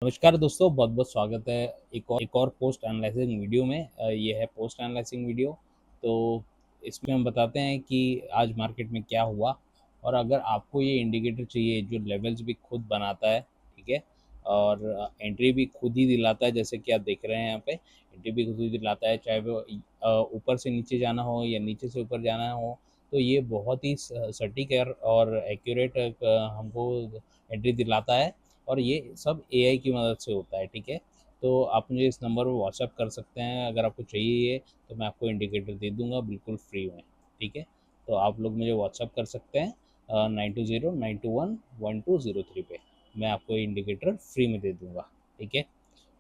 नमस्कार दोस्तों, बहुत बहुत स्वागत है एक और पोस्ट एनालाइजिंग वीडियो में। ये है पोस्ट एनालाइजिंग वीडियो। तो इसमें हम बताते हैं कि आज मार्केट में क्या हुआ, और अगर आपको ये इंडिकेटर चाहिए जो लेवल्स भी खुद बनाता है, ठीक है, और एंट्री भी खुद ही दिलाता है, जैसे कि आप देख रहे हैं यहाँ पे एंट्री भी खुद ही दिलाता है, चाहे वो ऊपर से नीचे जाना हो या नीचे से ऊपर जाना हो। तो ये बहुत ही सटीक और एक्यूरेट हमको एंट्री दिलाता है, और ये सब एआई की मदद से होता है, ठीक है। तो आप मुझे इस नंबर पर व्हाट्सअप कर सकते हैं, अगर आपको चाहिए ये, तो मैं आपको इंडिकेटर दे दूंगा बिल्कुल फ्री में, ठीक है। तो आप लोग मुझे व्हाट्सअप कर सकते हैं 9209211203 पे। मैं आपको इंडिकेटर फ्री में दे दूंगा, ठीक है।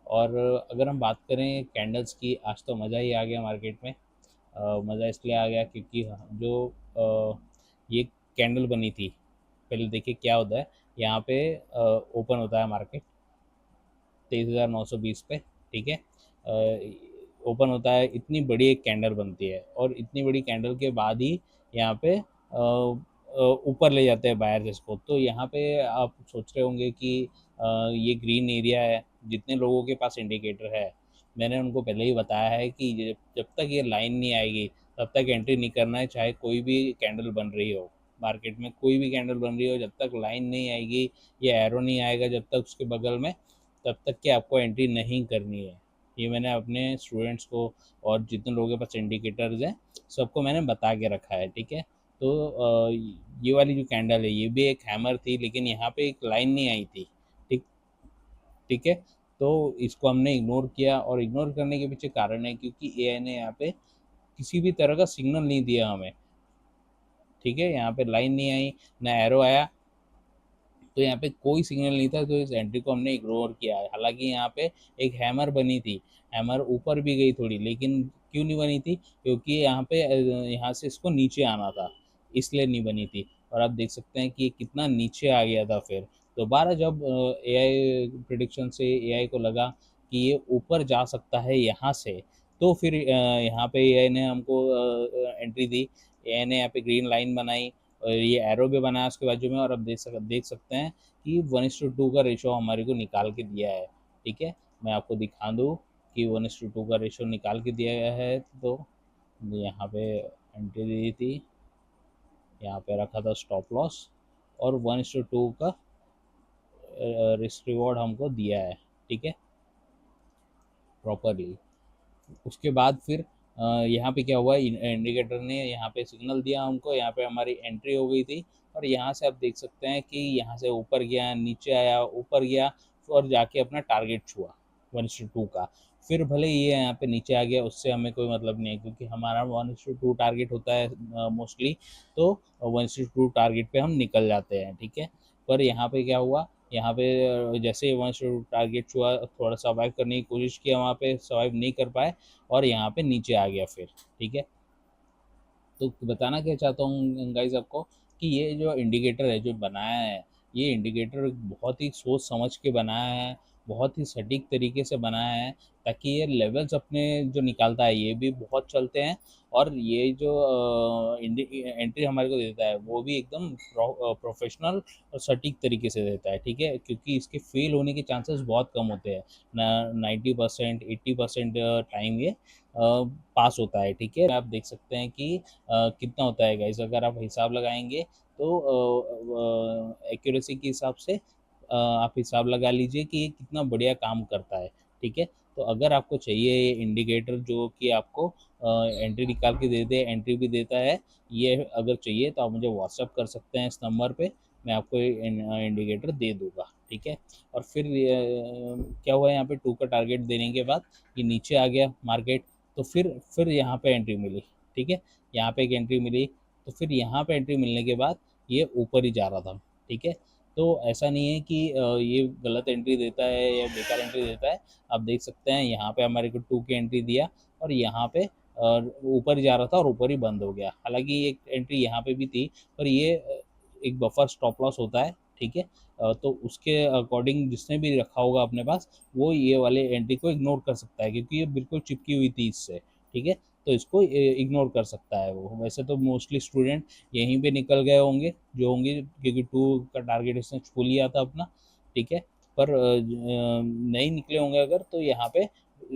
और अगर हम बात करें कैंडल्स की, आज तो मज़ा ही आ गया मार्केट में। मज़ा इसलिए आ गया क्योंकि जो ये कैंडल बनी थी, पहले देखिए क्या होता है। यहाँ पे ओपन होता है मार्केट 23,920 पे, ठीक है। ओपन होता है, इतनी बड़ी एक कैंडल बनती है, और इतनी बड़ी कैंडल के बाद ही यहाँ पे ऊपर ले जाते हैं बायर्स इसको। तो यहाँ पे आप सोच रहे होंगे कि ये ग्रीन एरिया है, जितने लोगों के पास इंडिकेटर है, मैंने उनको पहले ही बताया है कि जब तक ये लाइन नहीं आएगी तब तक एंट्री नहीं करना है, चाहे कोई भी कैंडल बन रही हो मार्केट में। कोई भी कैंडल बन रही हो, जब तक लाइन नहीं आएगी, ये एरो नहीं आएगा जब तक उसके बगल में, तब तक कि आपको एंट्री नहीं करनी है। ये मैंने अपने स्टूडेंट्स को और जितने लोगों के पास इंडिकेटर्स हैं सबको मैंने बता के रखा है, ठीक है। तो ये वाली जो कैंडल है ये भी एक हैमर थी, लेकिन यहाँ पे एक लाइन नहीं आई थी, ठीक ठीक है। तो इसको हमने इग्नोर किया, और इग्नोर करने के पीछे कारण है क्योंकि एआई ने यहाँ पे किसी भी तरह का सिग्नल नहीं दिया हमें, ठीक है। यहाँ पे लाइन नहीं आई, ना एरो आया, तो यहाँ पे कोई सिग्नल नहीं था, तो इस एंट्री को हमने इग्नोर किया है। हालांकि यहाँ पे एक हैमर बनी थी, हैमर ऊपर भी गई थोड़ी, लेकिन क्यों नहीं बनी थी? क्योंकि यहाँ पे यहाँ से इसको नीचे आना था, इसलिए नहीं बनी थी। और आप देख सकते हैं कि ये कितना नीचे आ गया था। फिर दोबारा जब एआई प्रिडिक्शन से एआई को लगा कि ये ऊपर जा सकता है यहाँ से, तो फिर यहाँ पे एआई ने हमको एंट्री दी। एआई ने यहाँ पे ग्रीन लाइन बनाई, और ये एरो भी बनाया उसके बाजू में, और अब देख सकते हैं कि 1:2 का रेशो हमारे को निकाल के दिया है, ठीक है। मैं आपको दिखा दूँ कि 1:2 का रेशो निकाल के दिया गया है। तो यहाँ पे एंट्री दी थी, यहाँ पे रखा था स्टॉप लॉस, और 1:2 का रिस्क रिवॉर्ड हमको दिया है, ठीक है, प्रॉपरली। उसके बाद फिर यहाँ पे क्या हुआ, इंडिकेटर ने यहाँ पे सिग्नल दिया हमको, यहाँ पे हमारी एंट्री हो गई थी। और यहाँ से आप देख सकते हैं कि यहाँ से ऊपर गया, नीचे आया, ऊपर गया, और जाके अपना टारगेट छुआ 1:2 का। फिर भले ये यहाँ पे नीचे आ गया, उससे हमें कोई मतलब नहीं है, क्योंकि हमारा 1:2 टारगेट होता है मोस्टली। तो 1:2 टारगेट पे हम निकल जाते हैं, ठीक है। पर यहाँ पे क्या हुआ, यहाँ पे जैसे ही वंश टारगेट हुआ, थोड़ा सर्वाइव करने की कोशिश किया, वहाँ पे सर्वाइव नहीं कर पाए, और यहाँ पे नीचे आ गया फिर, ठीक है। तो बताना क्या चाहता हूँ गाइज आपको, कि ये जो इंडिकेटर है जो बनाया है, ये इंडिकेटर बहुत ही सोच समझ के बनाया है, बहुत ही सटीक तरीके से बनाया है, ताकि ये लेवल्स अपने जो निकालता है ये भी बहुत चलते हैं, और ये जो एंट्री हमारे को देता है वो भी एकदम प्रोफेशनल और सटीक तरीके से देता है, ठीक है। क्योंकि इसके फेल होने के चांसेस बहुत कम होते हैं ना, 90% 80% टाइम ये पास होता है, ठीक है। आप देख सकते हैं कि कितना होता है गाइस, अगर आप हिसाब लगाएंगे तो एक्यूरेसी के हिसाब से आप हिसाब लगा लीजिए कि ये कितना बढ़िया काम करता है, ठीक है। तो अगर आपको चाहिए ये इंडिकेटर जो कि आपको एंट्री निकाल के दे दे, एंट्री भी देता है, ये अगर चाहिए तो आप मुझे व्हाट्सअप कर सकते हैं इस नंबर पे, मैं आपको इंडिकेटर दे दूंगा, ठीक है। और फिर क्या हुआ, यहाँ पे 2 का टारगेट देने के बाद ये नीचे आ गया मार्केट, तो फिर यहाँ पे एंट्री मिली, ठीक है। यहाँ पे एक एंट्री मिली, तो फिर यहाँ पे एंट्री मिलने के बाद ये ऊपर ही जा रहा था, ठीक है। तो ऐसा नहीं है कि ये गलत एंट्री देता है या बेकार एंट्री देता है। आप देख सकते हैं यहाँ पे हमारे को 2 की एंट्री दिया, और यहाँ पे ऊपर ही जा रहा था और ऊपर ही बंद हो गया। हालांकि एक एंट्री यहाँ पे भी थी, पर ये एक बफर स्टॉप लॉस होता है, ठीक है। तो उसके अकॉर्डिंग जिसने भी रखा होगा अपने पास, वो ये वाले एंट्री को इग्नोर कर सकता है, क्योंकि ये बिल्कुल चिपकी हुई थी इससे, ठीक है। तो इसको इग्नोर कर सकता है वो। वैसे तो मोस्टली स्टूडेंट यहीं पे निकल गए होंगे जो होंगे, क्योंकि 2 का टारगेट इसने छू लिया था अपना, ठीक है। पर नहीं निकले होंगे अगर, तो यहाँ पे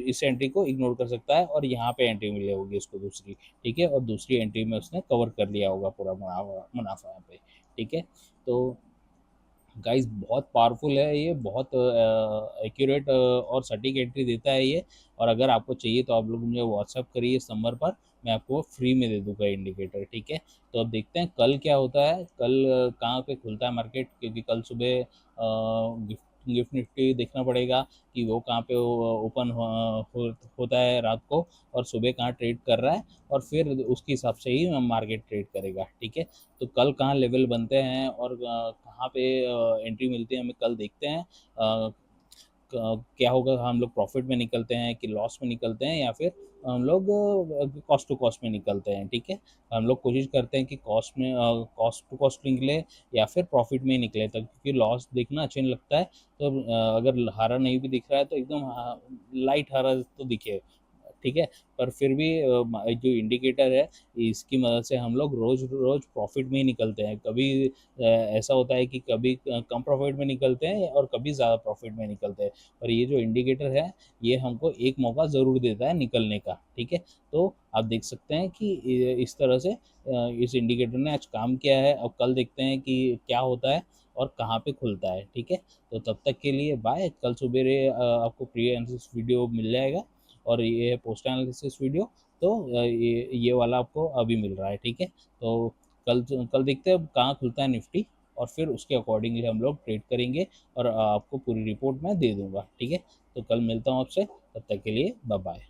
इस एंट्री को इग्नोर कर सकता है और यहाँ पे एंट्री मिली होगी उसको दूसरी, ठीक है, और दूसरी एंट्री में उसने कवर कर लिया होगा पूरा मुनाफा यहाँ पे, ठीक है। तो गाइस बहुत पावरफुल है ये, बहुत एक्यूरेट और सटीक एंट्री देता है ये। और अगर आपको चाहिए तो आप लोग मुझे व्हाट्सअप करिए इस नंबर पर, मैं आपको फ्री में दे दूंगा इंडिकेटर, ठीक है। तो अब देखते हैं कल क्या होता है, कल कहाँ पे खुलता है मार्केट, क्योंकि कल सुबह गिफ्ट गिफ्ट निफ्टी देखना पड़ेगा कि वो कहाँ पे ओपन होता है रात को, और सुबह कहाँ ट्रेड कर रहा है, और फिर उसके हिसाब से ही मार्केट ट्रेड करेगा, ठीक है। तो कल कहाँ लेवल बनते हैं और कहाँ पे एंट्री मिलती है, हमें कल देखते हैं। क्या होगा, हम लोग प्रॉफिट में निकलते हैं कि लॉस में निकलते हैं, या फिर हम लोग कॉस्ट टू कॉस्ट में निकलते हैं, ठीक है। हम लोग कोशिश करते हैं कि कॉस्ट टू कॉस्ट निकले या फिर प्रॉफिट में ही निकले, तब क्योंकि लॉस देखना अच्छा नहीं लगता है। तो अगर हरा नहीं भी दिख रहा है तो एकदम लाइट हरा तो दिखे, ठीक है। पर फिर भी जो इंडिकेटर है, इसकी मदद से हम लोग रोज रोज प्रॉफिट में ही निकलते हैं। कभी ऐसा होता है कि कभी कम प्रॉफिट में निकलते हैं और कभी ज़्यादा प्रॉफिट में निकलते हैं। और ये जो इंडिकेटर है, ये हमको एक मौका ज़रूर देता है निकलने का, ठीक है। तो आप देख सकते हैं कि इस तरह से इस इंडिकेटर ने आज काम किया है। अब कल देखते हैं कि क्या होता है और कहाँ पे खुलता है, ठीक है। तो तब तक के लिए बाय। कल सुबेरे आपको प्री एनालिसिस वीडियो मिल जाएगा, और ये है पोस्ट एनालिसिस वीडियो। तो ये वाला आपको अभी मिल रहा है, ठीक है। तो कल देखते हैं कहाँ खुलता है निफ्टी, और फिर उसके अकॉर्डिंगली हम लोग ट्रेड करेंगे, और आपको पूरी रिपोर्ट मैं दे दूंगा, ठीक है। तो कल मिलता हूँ आपसे, तब तक के लिए बाय बाय।